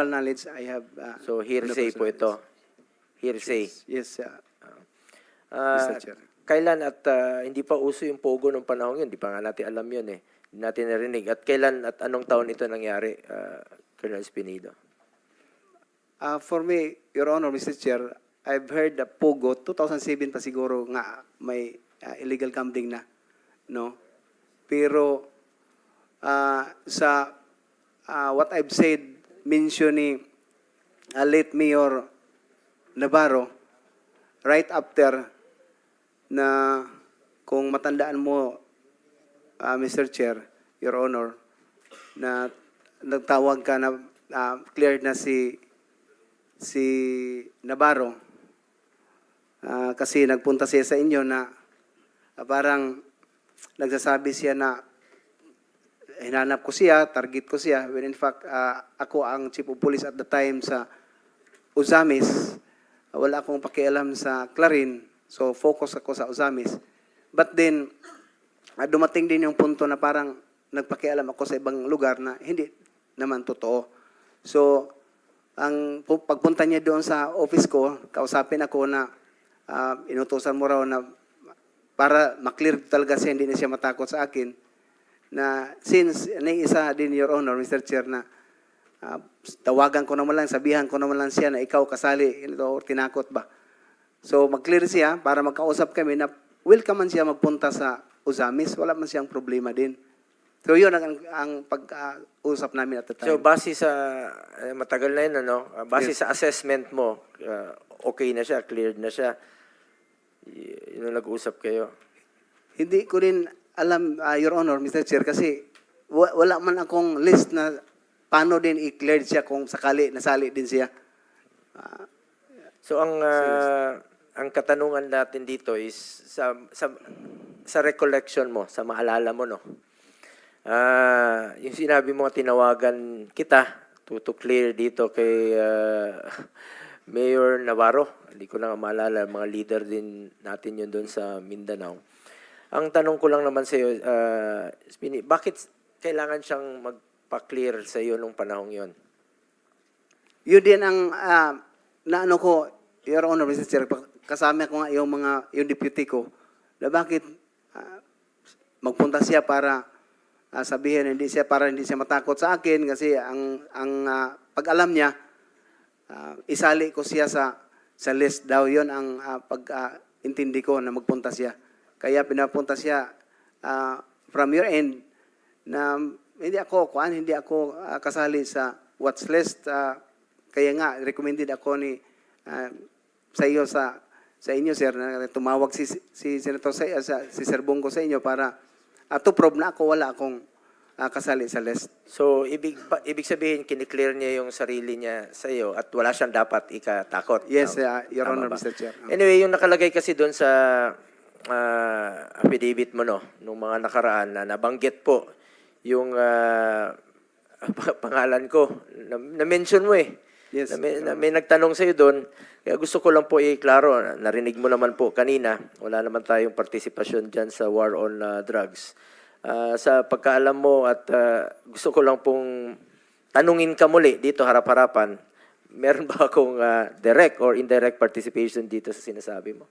knowledge, I have... So hearsay po ito. Hearsay. Yes, Ah, Mr. Chair. Kailan at hindi pa uso yung pogo nung panahon yun? Hindi pa nga natin alam yun eh. Hindi natin narinig. At kailan at anong taon ito nangyari, Colonel Espinido? For me, Your Honor, Mr. Chair, I've heard the Pogo, 2007 pa siguro nga may illegal gambling na. No? Pero sa what I've said, mentioning late Mayor Navarro, right after na kung matandaan mo, Mr. Chair, Your Honor, na nagtawag ka na cleared na si Navarro kasi nagpunta siya sa inyo na parang nagsasabi siya na hinanap ko siya, target ko siya, when in fact ako ang chief of police at the time sa Uzamis. Wala akong pakialam sa Clarin, so focus ako sa Uzamis. But then dumating din yung punto na parang nagpakialam ako sa ibang lugar na hindi naman totoo. So ang pagpunta niya doon sa office ko, kausapin ako na inutusan mo raw na para maklear talaga siya, hindi na siya matakot sa akin, na since isa din, Your Honor, Mr. Chair, na tawagan ko naman lang, sabihan ko naman lang siya na ikaw kasali, or tinakot ba. So mag-clear siya para magkausap kami na welcome man siya magpunta sa Uzamis, wala man siyang problema din. So yun ang pag-usap namin at the time. So base sa, matagal na yun, ano? Base Yes. sa assessment mo, okay na siya, cleared na siya. Yun ang nag-usap kayo. Hindi ko rin alam, Your Honor, Mr. Chair, kasi wala man akong list na paano din i-clear siya kung sakali nasali din siya. So ang katanungan natin dito is sa recollection mo, sa maalala mo, no? Yung sinabi mo, tinawagan kita to clear dito kay Mayor Navarro. Hindi ko na maalala, mga leader din natin yun doon sa Mindanao. Ang tanong ko lang naman sa iyo, Spini, bakit kailangan siyang magpa-clear sa iyo nung panahong yon? Yun din ang naano ko, Your Honor, Mr. Chair, kasama ko nga yung deputy ko, na bakit magpunta siya para sabihin hindi siya matakot sa akin kasi ang pag-alam niya isali ko siya sa list daw. Yon ang pag-intindi ko na magpunta siya. Kaya pinapunta siya from your end na hindi ako kasali sa watch list. Kaya nga recommended ako ni sa inyo, sir, na tumawag si Senator si Sir Bongo sa inyo para to prove na wala akong kasali sa list. So, ibig sabihin, kiniklear niya yung sarili niya sa iyo at wala siyang dapat ikatakot. Yes, Your Honor, ba? Mr. Chair. Anyway, yung nakalagay kasi doon sa affidavit mo, no, nung mga nakaraan na nabanggit po yung pangalan ko. Na-mention mo eh. Yes. Na may nagtanong sa iyo doon. Kaya gusto ko lang po i-klaro. Narinig mo naman po kanina. Wala naman tayong partisipasyon dyan sa war on drugs. Sa pagkaalam mo at gusto ko lang pong tanungin ka muli dito harap-harapan, meron ba akong direct or indirect participation dito sa sinasabi mo?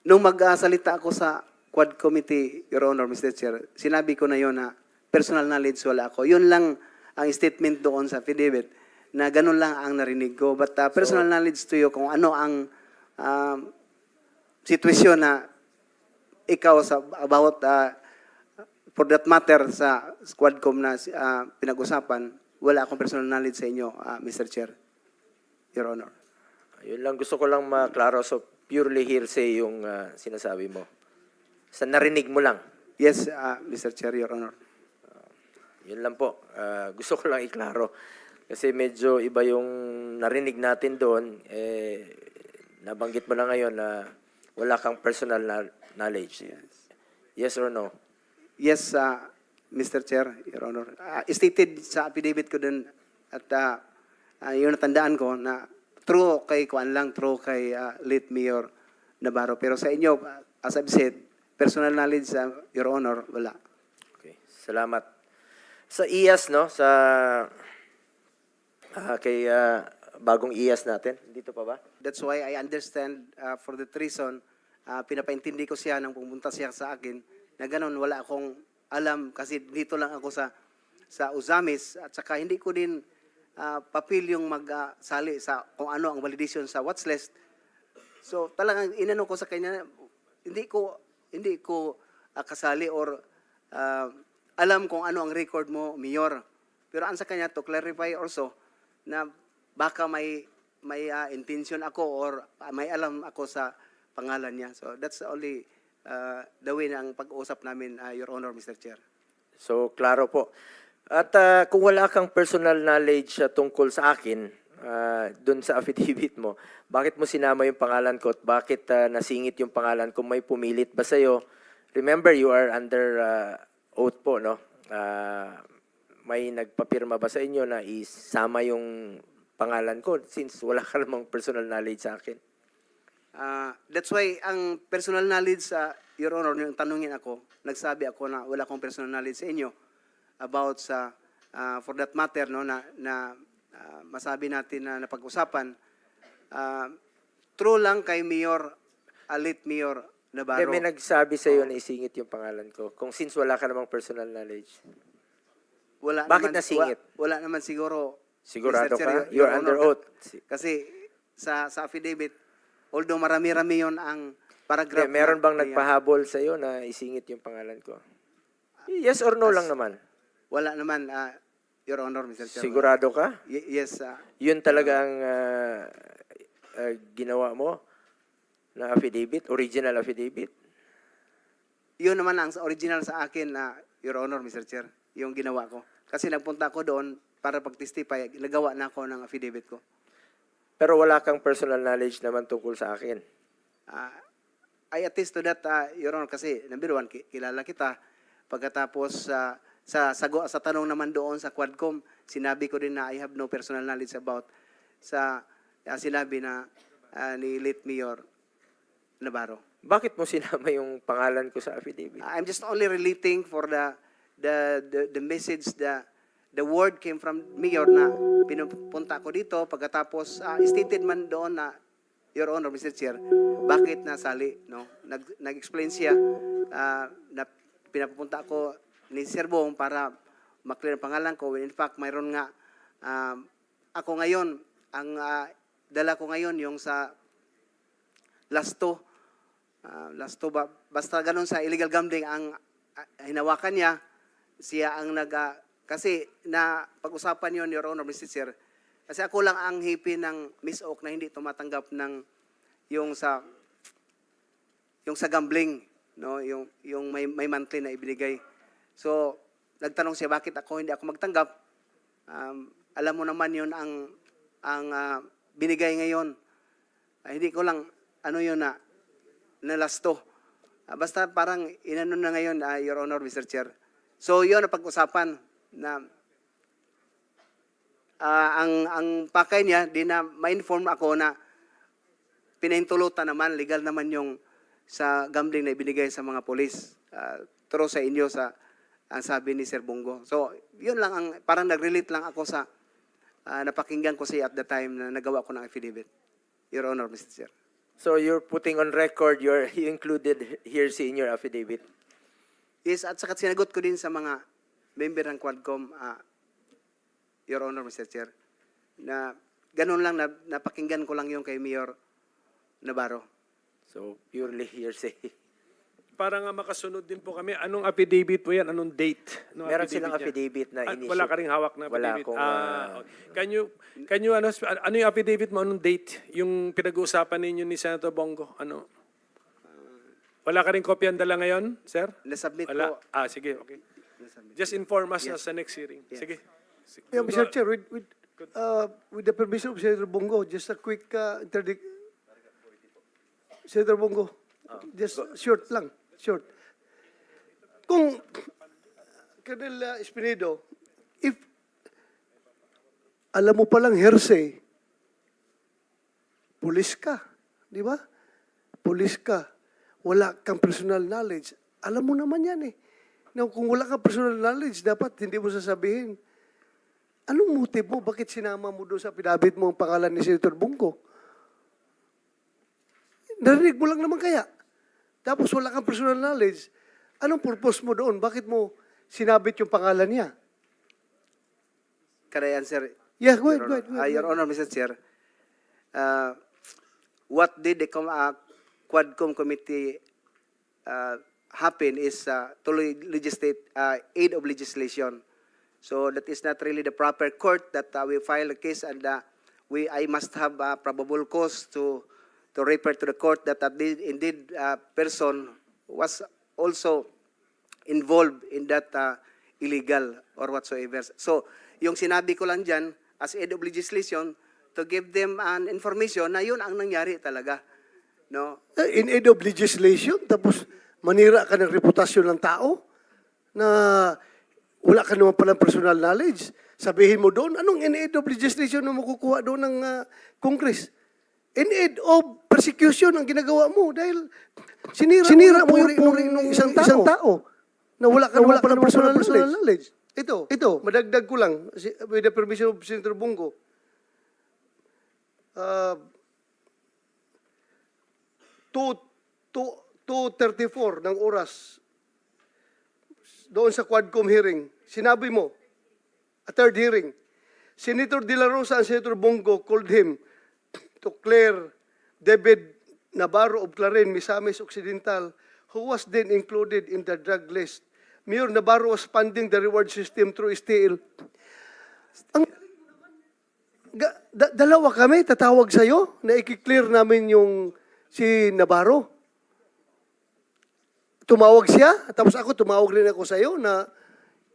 Nung magsalita ako sa Quad Committee, Your Honor, Mr. Chair, sinabi ko na yon na personal knowledge wala ako. Yun lang ang statement doon sa affidavit na ganun lang ang narinig ko. But personal knowledge to you kung ano ang sitwasyon na ikaw about for that matter sa Squadcom na pinag-usapan, wala akong personal knowledge sa inyo, Mr. Chair, Your Honor. Yun lang, gusto ko lang maklaro. So, purely hearsay yung sinasabi mo. Sa narinig mo lang. Yes, Mr. Chair, Your Honor. Yun lang po. Gusto ko lang iklaro. Kasi medyo iba yung narinig natin doon. Nabanggit mo na ngayon na wala kang personal knowledge. Yes or no? Yes, Mr. Chair, Your Honor. Stated sa affidavit ko dun at yung natandaan ko na true kay late Mayor Navarro. Pero sa inyo, as I've said, personal knowledge, Your Honor, wala. Okay. Salamat. Sa IAS, no, sa kay bagong IAS natin. Dito pa ba? That's why I understand for that reason, pinapaintindi ko siya nang pumunta siya sa akin na ganun, wala akong alam kasi dito lang ako sa Uzamis at saka hindi ko din papil yung magsali sa kung ano ang validation sa watch list. So talagang inano ko sa kanya, hindi ko kasali or alam kung ano ang record mo, Mayor. Pero ang sa kanya to clarify also na baka may intention ako or may alam ako sa pangalan niya. So that's only the way na ang pag-uusap namin, Your Honor, Mr. Chair. So, klaro po. At kung wala kang personal knowledge tungkol sa akin, dun sa affidavit mo, bakit mo sinama yung pangalan ko at bakit nasingit yung pangalan ko? May pumilit ba sa'yo? Remember, you are under oath po, no? May nagpapirma ba sa inyo na isama yung pangalan ko since wala ka namang personal knowledge sa akin? That's why ang personal knowledge, Your Honor, yung tanungin ako, nagsabi ako na wala akong personal knowledge sa inyo about for that matter, no, na masabi natin na napag-usapan. True lang kay Mayor, late Mayor Navarro. May nagsabi sa iyo na isingit yung pangalan ko kung since wala ka namang personal knowledge. Bakit nasingit? Wala naman siguro. Sigurado Mr. Chair, ka? You're Your under Honor, oath. Kasi sa affidavit, although marami-rami yon ang paragraph. Meron bang na- nagpahabol sa iyo na isingit yung pangalan ko? Yes or no lang naman? Wala naman, Your Honor, Mr. Chair. Sigurado ka? Yes, Yun talaga ang ginawa mo na affidavit, original affidavit? yun naman ang original sa akin, Your Honor, Mr. Chair, yung ginawa ko. Kasi nagpunta ako doon para pag-testify, nagawa na ako ng affidavit ko. Pero wala kang personal knowledge naman tungkol sa akin. I attest to that, Your Honor, kasi number one, kilala kita. Pagkatapos sa tanong naman doon sa Quadcom, sinabi ko din na I have no personal knowledge about sa sinabi na ni late Mayor Navarro. Bakit mo sinama yung pangalan ko sa affidavit? I'm just only relating for the message, the word came from Mayor na pinupunta ko dito. Pagkatapos, stated man doon na, Your Honor, Mr. Chair, bakit nasali, no? Nag-explain siya na pinapupunta ako ni Sir Bong para maklear ang pangalan ko. When in fact, mayroon nga, ako ngayon, ang dala ko ngayon yung sa Lasto. Lasto ba? Basta ganun sa illegal gambling ang hinawakan niya. Siya ang kasi na pag-usapan yon, Your Honor, Mr. Chair. Kasi ako lang ang hipi ng Miss Oak na hindi tumatanggap ng yung sa gambling, no, yung may monthly na ibinigay. So, nagtanong siya bakit hindi ako magtanggap. Alam mo naman yun ang binigay ngayon. Hindi ko lang ano yun na Lasto. Basta parang inano na ngayon, Your Honor, Mr. Chair. So, yun ang pag-usapan na ang pakay niya, di na ma-inform ako na pinahintulutan naman, legal naman yung sa gambling na ibinigay sa mga polis. Turo sa inyo ang sabi ni Sir Bongo. So, yun lang, parang nag-relate lang ako sa napakinggan ko siya at the time na nagawa ko ng affidavit. Your Honor, Mr. Chair. So you're putting on record, you included hearsay in your affidavit? Yes, at saka sinagot ko din sa mga member ng Quadcom, Your Honor, Mr. Chair, na ganun lang, napakinggan ko lang yung kay Mayor Navarro. So purely hearsay. Para nga makasunod din po kami, anong affidavit po yan? Anong date? Anong Meron silang niya? affidavit na initial. Wala ka ring hawak na Wala affidavit? akong, Okay. Can you ano yung affidavit mo? Anong date? Yung pinag-uusapan ninyo ni Senator Bongo? Ano? Wala ka ring kopya ang dala ngayon, sir? Nasubmit Wala? ko. Sige, okay. Nasubmit. Just inform us Yes. sa next hearing. Yes. Sige. Yeah, Mr. Chair, with the permission of Senator Bongo, just a quick interdict. Senator Bongo, just short lang, short. Kung, Colonel Espinedo, if alam mo palang hearsay, pulis ka, di ba? Pulis ka, wala kang personal knowledge. Alam mo naman yan eh. Now, kung wala kang personal knowledge, dapat hindi mo sasabihin. Anong motive mo? Bakit sinama mo doon sa pinabit mo ang pangalan ni Senator Bongo? Narinig mo lang naman kaya. Tapos wala kang personal knowledge. Anong purpose mo doon? Bakit mo sinabit yung pangalan niya? Can I answer? Yeah, go ahead, go ahead. Go ahead. Your Honor, Mr. Chair, what did the Quadcom committee happen is to legislate aid of legislation. So that is not really the proper court that we file a case, and I must have probable cause to refer to the court that indeed person was also involved in that illegal or whatsoever. So yung sinabi ko lang dyan as aid of legislation to give them an information na yun ang nangyari talaga. No? In aid of legislation, tapos manira ka ng reputasyon ng tao na wala ka naman palang personal knowledge. Sabihin mo doon, anong in aid of legislation na makukuha doon ng Congress? In aid of persecution ang ginagawa mo dahil sinira mo yung puri ng isang tao na wala ka naman palang personal knowledge. Ito, madagdag ko lang, with the permission of Senator Bongo. 2:34 ng oras doon sa Quadcom hearing, sinabi mo, a third hearing, Senator De La Rosa and Senator Bongo called him to clear David Navarro of Clarin, Misamis Occidental, who was then included in the drug list. Mayor Navarro was funding the reward system through STL. Dalawa kami tatawag sa'yo na i-clear namin yung si Navarro. Tumawag siya, tapos ako tumawag rin ako sa'yo na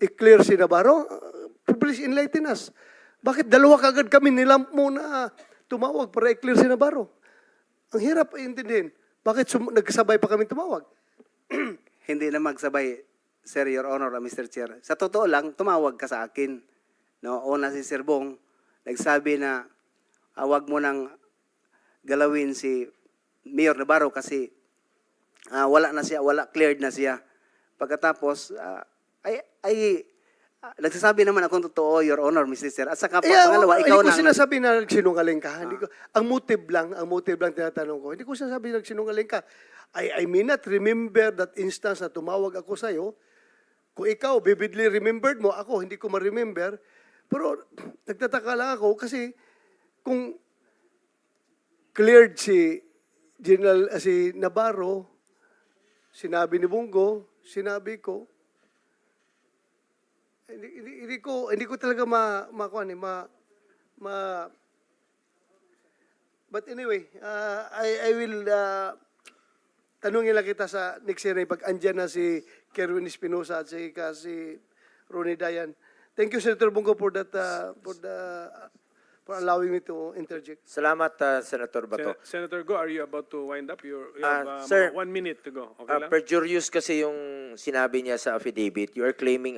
i-clear si Navarro. Please enlighten us. Bakit dalawa kagad kami nilamp mo na tumawag para i-clear si Navarro? Ang hirap intindihin. Bakit nagkasabay pa kami tumawag? Hindi na magsabay, Sir, Your Honor, Mr. Chair. Sa totoo lang, tumawag ka sa akin. No, una si Sir Bong, nagsabi na wag mo nang galawin si Mayor Navarro kasi wala na siya, cleared na siya. Pagkatapos, nagsasabi naman akong totoo, Your Honor, Mr. Chair. At saka pangalawa, ikaw hindi na. ko sinasabi na nagsinungaling ka. Hindi ko, ang motive lang tinatanong ko. Hindi ko sinasabi na nagsinungaling ka. I may not remember that instance na tumawag ako sa'yo. Kung ikaw, vividly remembered mo, ako, hindi ko ma-remember. Pero nagtataka lang ako kasi kung cleared si Navarro, sinabi ni Bongo, sinabi ko, hindi ko talaga but anyway, I will tanungin lang kita sa next hearing pag andyan na si Kerwin Espinosa at si Ronnie Dayan. Thank you, Senator Bongo, for allowing me to interject. Salamat, Senator Bato. Senator Go, are you about to wind up? You have sir, 1 minute to go. Okay lang? Perjurious kasi yung sinabi niya sa affidavit. You are claiming